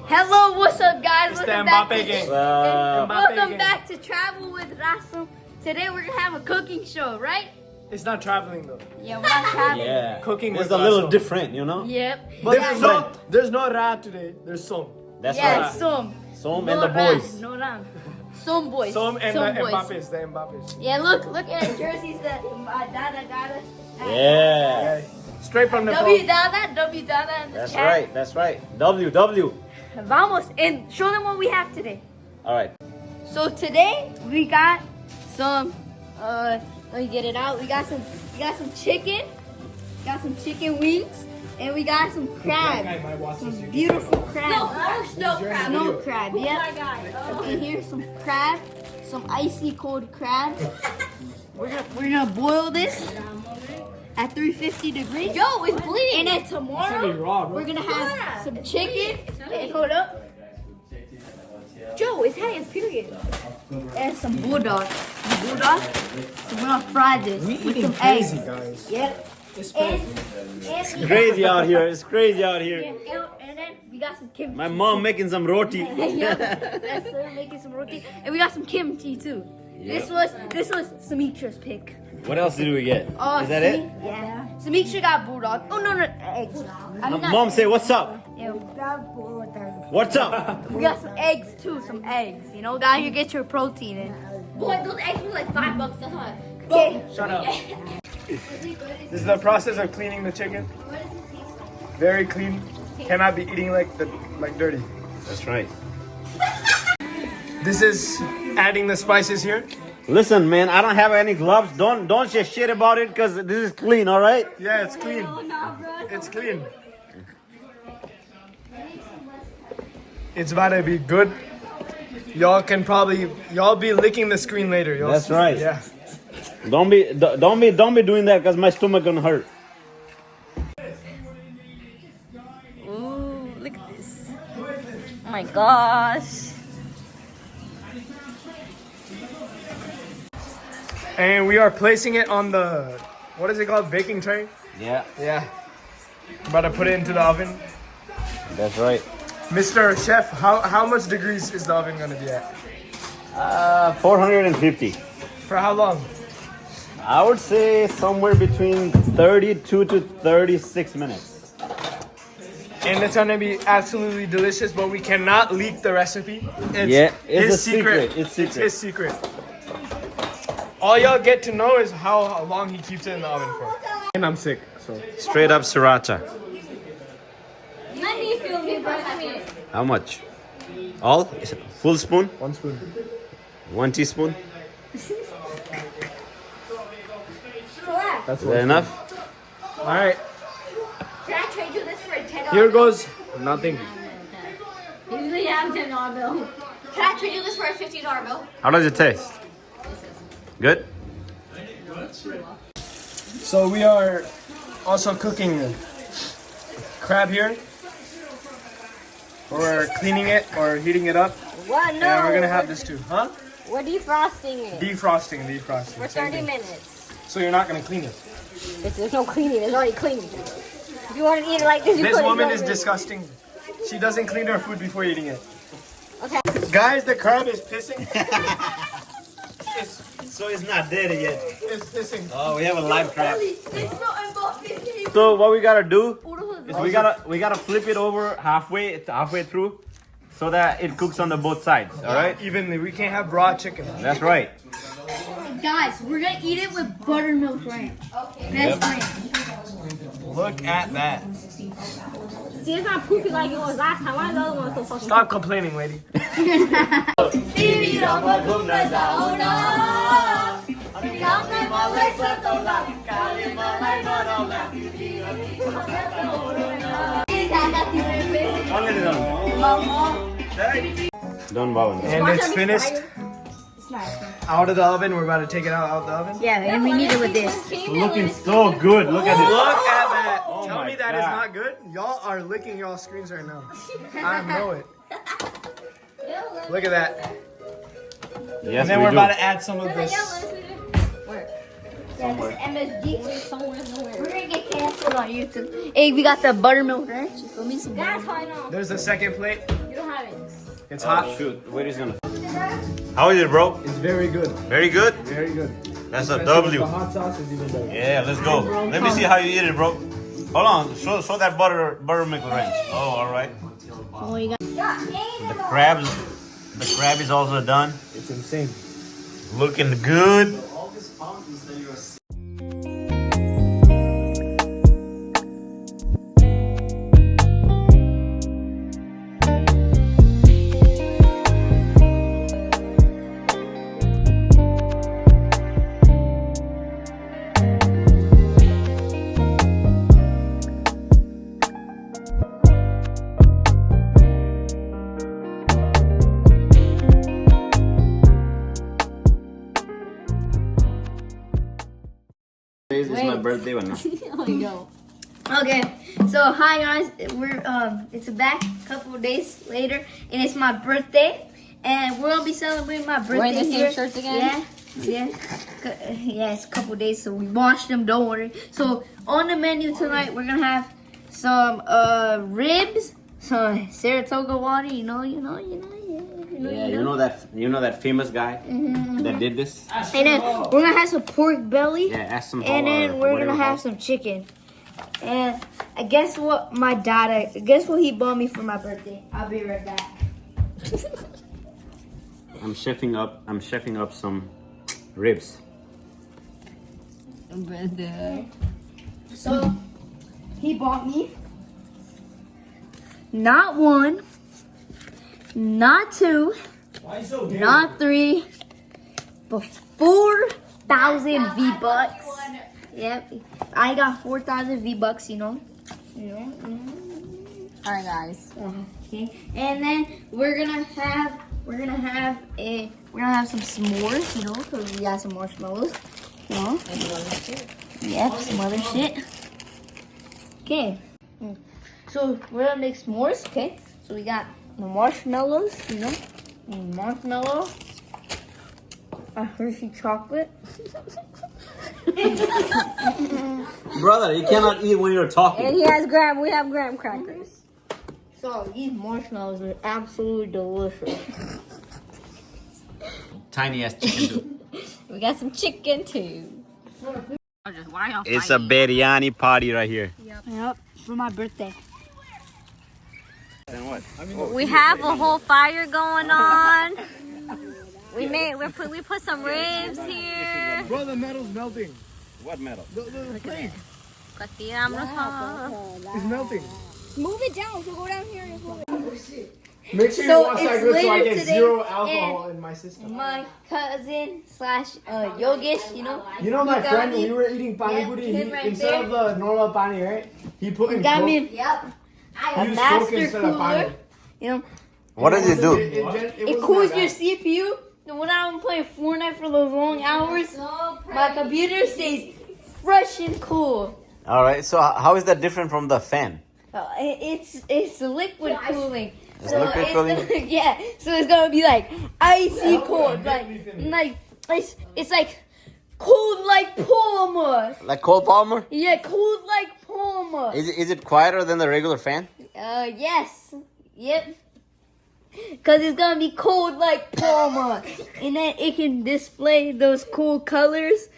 Hello, what's up, guys? It's the Mbappe gang. Welcome back to Travel with Rasul. Today we're gonna have a cooking show, right? It's not traveling though. Yeah, we're not traveling. Yeah. Cooking It's with a little Russell. different, you know? Yep. But there's no rat today. There's some. That's Yeah, right. Som. Som No and the ram, boys. No ram. Some boys. Some and Some the boys. Mbappes. The Mbappes. Yeah, look at jerseys that Dada got us. Yeah. Okay. Straight from the W phone. Dada in the That's chat. right. That's right. W. Vamos, and show them what we have today. All right. So today we got some. Let me get it out. We got some chicken. Got some chicken wings, and we got some crab. Some beautiful crab. Snow crab. Snow crab. Oh my Yep. god. And here's some crab. Some icy cold crab. We're gonna boil this at 350 degrees. Yo, it's bleeding. And then tomorrow we're gonna have some chicken. And hold up. Joe, his head is period. And some bulldog. So we're gonna fry this with some eggs. guys. Yep. It's And Crazy out here. It's crazy out here. and then we got some kimchi. My mom making some roti. Yeah, that's her making some roti, and we got some kimchi too. This was Samitra's pick. What else did we get? Oh, Is that it? Yeah. Samitra got bulldog. Oh no, eggs. I mean, not Mom say, what's up? Yeah, What's up? we got some eggs too, some eggs. You know, down here get your protein in. Boy, those eggs were like $5. That's why. Okay. Shut up. This is the process of cleaning the chicken. Very clean. Cannot be eating like dirty. That's right. This is adding the spices here. Listen, man, I don't have any gloves. Don't say shit about it because this is clean, all right? Yeah, it's clean. It's clean. It's about to be good. Y'all be licking the screen later. Y'all That's right. Yeah. Don't be doing that because my stomach gonna hurt. Ooh, look at this. Oh my gosh. And we are placing it on the, what is it called? Baking tray? Yeah, Yeah. About to put it into the oven. that's right. Mr. Chef, how much degrees is the oven gonna be at? 450. For how long? I would say somewhere between 32 to 36 minutes. And it's gonna be absolutely delicious, but we cannot leak the recipe. Yeah, it's his a secret. It's secret. his secret. All y'all get to know is how long he keeps it in the oven for. And I'm sick, so. Straight up sriracha. Let me feel me, bro. I mean, How much? All? Full spoon? 1 spoon. 1 teaspoon? That's Is that enough? All right, can I trade you this for a $10 here goes nothing. bill? Usually I have a $10 bill. Can I trade you this for a $50 bill? How does it taste? Good? So we are also cooking crab here. We're cleaning it or heating it up, What? No. and we're gonna have this too, huh? We're defrosting it Defrosting. for Same 30 thing. minutes. So you're not gonna clean it. There's no cleaning. It's already clean. If you want to eat it like this, you This put it woman in is the- disgusting. She doesn't clean her food before eating it. Okay. Guys, the crab is pissing. So it's not dead yet. It's pissing. Oh, we have a live crab. So what we gotta do is we gotta flip it over halfway through so that it cooks on the both sides. All right? Evenly. We can't have raw chicken. That's right. Guys, we're gonna eat it with buttermilk ranch. Best ranch. Look at that. See, it's not poofy like it was last time. Why is the other one so fucking? Stop complaining, lady. Don't bother. And it's finished. Out of the oven. We're about to take it out of the oven. Yeah, and we need it with this. Looking so good. Look at Look this. at that. Oh Tell my me that is God. not good. Y'all are licking y'all screens right now. I know it. Look at that. Yes, And then we we're do. about to add some of this. MSG. We're gonna get canceled on YouTube. Hey, we got the buttermilk ranch. You feel me? Some That's how I know. There's a second plate. You It's hot. Shoot, where is gonna? How is it, bro? It's very good. Very good. Very good. That's a Especially W. The hot sauce is even better. Yeah, let's go. Let me see how you eat it, bro. Hold on, show that buttermilk ranch. Oh, all right. Oh, you got. The crab is also done. It's insane. Looking good. This is my birthday one now. Oh, no. Okay, so hi guys, we're it's back a couple of days later, and it's my birthday, and we're gonna be celebrating my birthday. Wearing the same here. shirts again? Yeah, it's a couple of days, so we washed them. Don't worry. So on the menu tonight, we're gonna have some ribs, some Saratoga water. Yeah, you know that famous guy that did this. And then we're gonna have some pork belly. Yeah, ask some. And then we're gonna have some chicken. And I guess what guess what he bought me for my birthday. I'll be right back. I'm chefing up some ribs. So he bought me not one, not two, not three, but 4,000 V-Bucks. Yep, I got 4,000 V-Bucks, you know. Alright, guys. Okay, and then we're gonna have some s'mores, you know, because we got some marshmallows, you know. Yep, some other shit. Okay, so we're gonna make s'mores. Okay, so we got the marshmallows, you know, marshmallow, a Hershey chocolate. Brother, you cannot eat when you're talking. And we have graham crackers. So these marshmallows are absolutely delicious. Tiny ass chicken too. We got some chicken too. It's a biryani party right here. Yep, for my birthday. Then what? We have a whole fire going on. We put some ribs here. Bro, the metal's melting. What metal? The plate It's is melting. Move it down. So go down here and move it. Make sure So you wash that it's good so I later get today, zero alcohol in my system. My cousin / Yogesh, you know. You know my got friend, me- when we were eating pani Yeah, puri, him right instead there. of the normal pani, right? He put in Got Coke. me He a used Coke master instead of pani. cooler. You know, What does it do? it wasn't cools that your bad. CPU. And when I'm playing Fortnite for those long hours, my computer stays fresh and cool. All right. So how is that different from the fan? It's liquid cooling. It's liquid cooling? Gonna, yeah, so it's gonna be like icy cold, like it's like cold like Palmer. Like Cole Palmer? Yeah, cold like Palmer. Is it quieter than the regular fan? Yes, yep. Cause it's gonna be cold like Palmer, and then it can display those cool colors.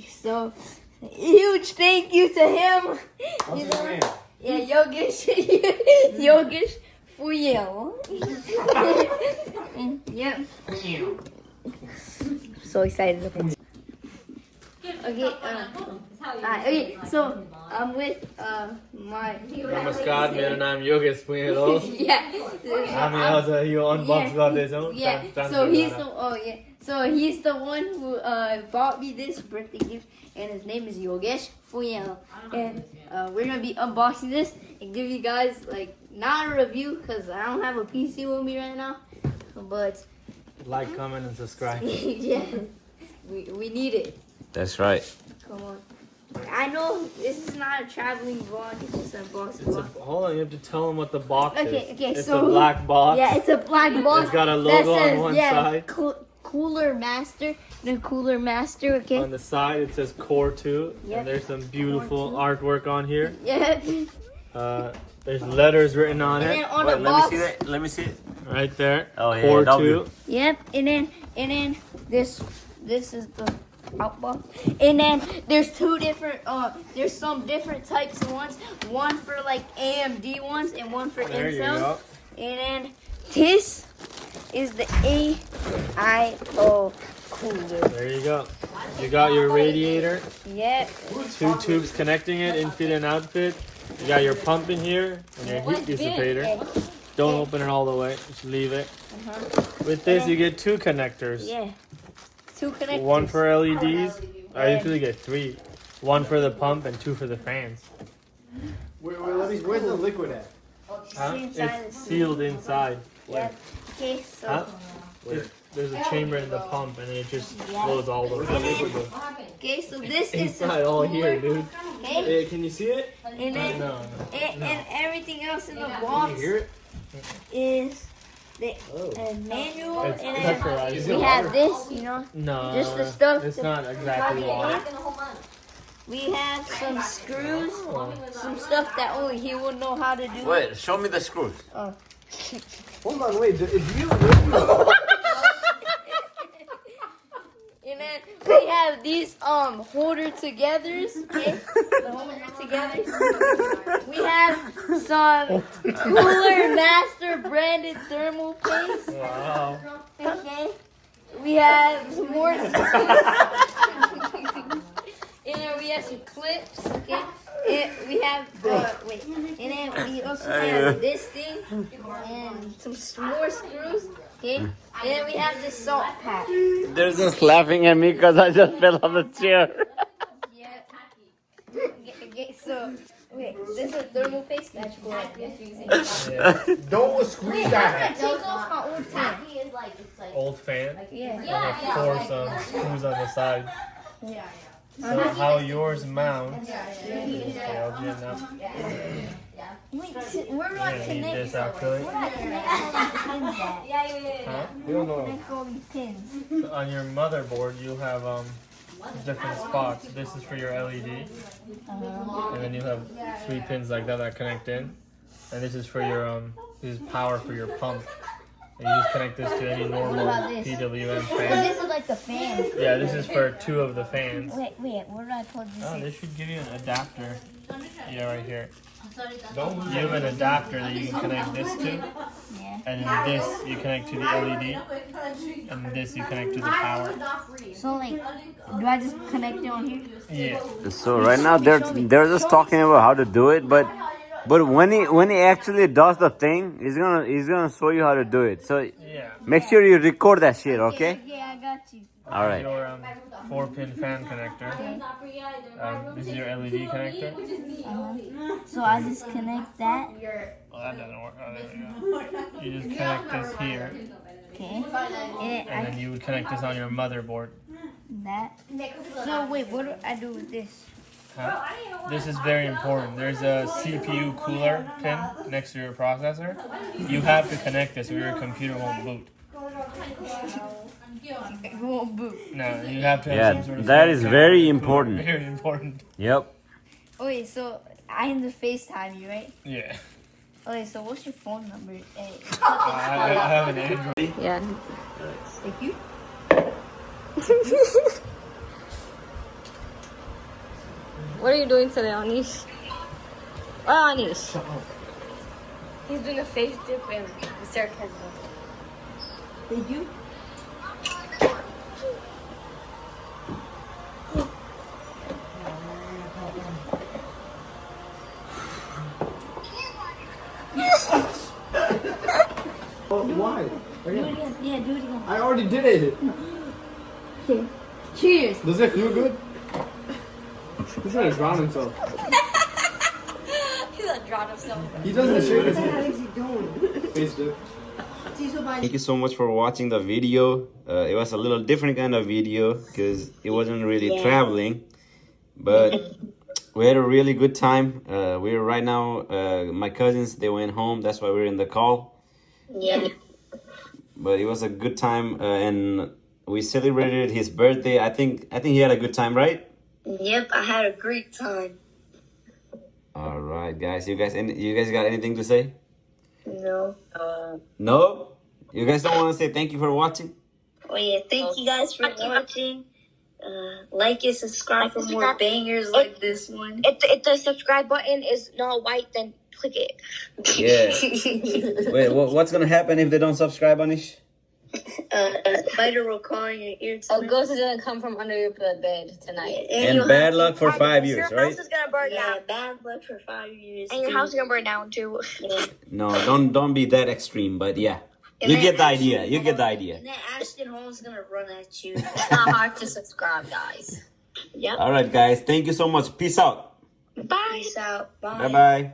So huge thank you to him. What's You his know? name? Yeah, Yogesh. Yogesh Fuyel. Yep. So excited. Okay, okay, so I'm with my नमस्कार मेरा नाम योगेश पुंयल हो yeah. हामी आज यो unbox गर्दैछौँ So he's the one who bought me this birthday gift, and his name is Yogesh Fuyel. And we're gonna be unboxing this and give you guys like not a review because I don't have a PC with me right now, but Like, comment and subscribe. yeah, we need it. That's right. Come on. I know this is not a traveling vlog, it's just a unboxing vlog. Hold on, you have to tell them what the box is. Okay, It's so a black box. Yeah, it's a black box. It's got a that logo says, on one side. Cooler Master, the Cooler Master, okay? On the side it says Core 2, Yep. and there's some beautiful artwork on here. Yeah. There's letters written on And it. then on Wait, the let me box, see that. Let me see it. Right there. Oh, yeah, Core W. 2. Yep, and then this is the outbox. And then there's two different there's some different types of ones. One for like AMD ones and one for There you Intel. go. And then this is the AIO cooler. There you go. You got your radiator. Yep. 2 tubes connecting it, infit and outfit. You got your pump in here and your heat dissipator. Don't open it all the way. Just leave it. With this, you get 2 connectors. Yeah. Two connectors. One for LEDs. I usually get 3. 1 for the pump and 2 for the fans. Where's the liquid at? Huh? inside It's the- sealed inside. Yep. Okay, so Huh? There's a chamber in the pump and it just flows all the way. okay, so this is Inside all here, dude. okay, Hey, can you see it? and then No. and everything else in the Can box you hear it? is the manual, It's and then pressurized. we have this, you know. No. Just the stuff It's to not exactly water. We have some screws, some stuff that only he will know how to do. Wait, show me the screws. Oh. Hold on, wait. Do you And then we have these holder togethers, okay? The holder togethers. We have some Cooler Master branded thermal paste. Wow. Okay. We have some more. And then we have some clips. Okay. And we have wait. And then we also have this thing and some more screws. Okay. And then we have this salt pack. They're just laughing at me because I just fell off the chair. Yeah. Okay, so wait, this is a thermal paste that you go like this using. don't squeeze that? Take off my old fan. Old fan. Yeah. And of course, screws on the side. Yeah. So how yours mounts. Okay, I'll do it now. Wait, where do I You're gonna need connect? this actually. Where do I connect all these pins at? Huh? We don't know. Connect all these pins. So on your motherboard, you have different spots. This is for your LED, and then you have 3 pins like that that connect in. And this is for your this is power for your pump. And you just connect this to any normal about this? PWM But fan. this is like the fan. Yeah, this is for 2 of the fans. Wait, where do I plug this Oh, in? this should give you an adapter. Yeah, right here. You have an adapter that you can connect this to, Yeah. and then this you connect to the LED, and this you connect to the power. So like, do I just connect it on here? Yeah. So right now they're just talking about how to do it, but when he actually does the thing, he's gonna show you how to do it. So Yeah. make sure you record that shit, okay? Yeah, I got you. All right. Your 4-pin fan connector. This is your LED connector. So I just connect that. Well, that doesn't work. Oh, there we go. You just connect this here, Okay. and then you would connect this on your motherboard. That. So wait, what do I do with this? Huh? This is very important. There's a CPU cooler pin next to your processor. You have to connect this or your computer won't boot. It won't boot. No, you have to have Yeah, some sort of that fan is connector very to the cooler. important. Very important. Yep. Okay, so I am the FaceTime you, right? Yeah. Okay, so what's your phone number? Hey, I have an Android. Yeah. thank you. What are you doing today, Anish? Oh, Anish. He's doing a face dip and sarcasm. Did you? Why? Do it again. Yeah, do it again. I already did it. Okay. Cheers. Does it feel good? He's gonna drown himself. He's gonna drown himself. He doesn't shake his head. Face dip. Thank you so much for watching the video. It was a little different kind of video because it wasn't really traveling, but we had a really good time. We're right now, my cousins, they went home. That's why we're in the call. Yeah. But it was a good time, and we celebrated his birthday. I think he had a good time, right? Yep, I had a great time. All right, guys. You guys got anything to say? No. No? You guys don't want to say thank you for watching? Oh yeah, thank you guys for watching. Like and subscribe for more bangers like this one. If the subscribe button is not white, then click it. Yeah. Wait, what's gonna happen if they don't subscribe, Anish? Spider will call in your ear A tonight. ghost is gonna come from under your bed tonight. And you'll bad have- luck for 5 Your years, house right? is gonna burn Yeah, down. bad luck for 5 years. And your too. house is gonna burn down too. Yeah. No, don't be that extreme, but yeah. And You then get the Ashton idea. You get the idea. And then Ashton Hall's gonna run at you. It's not hard to subscribe, guys. Yep. All right, guys. Thank you so much. Peace out. Bye. Peace out. Bye bye.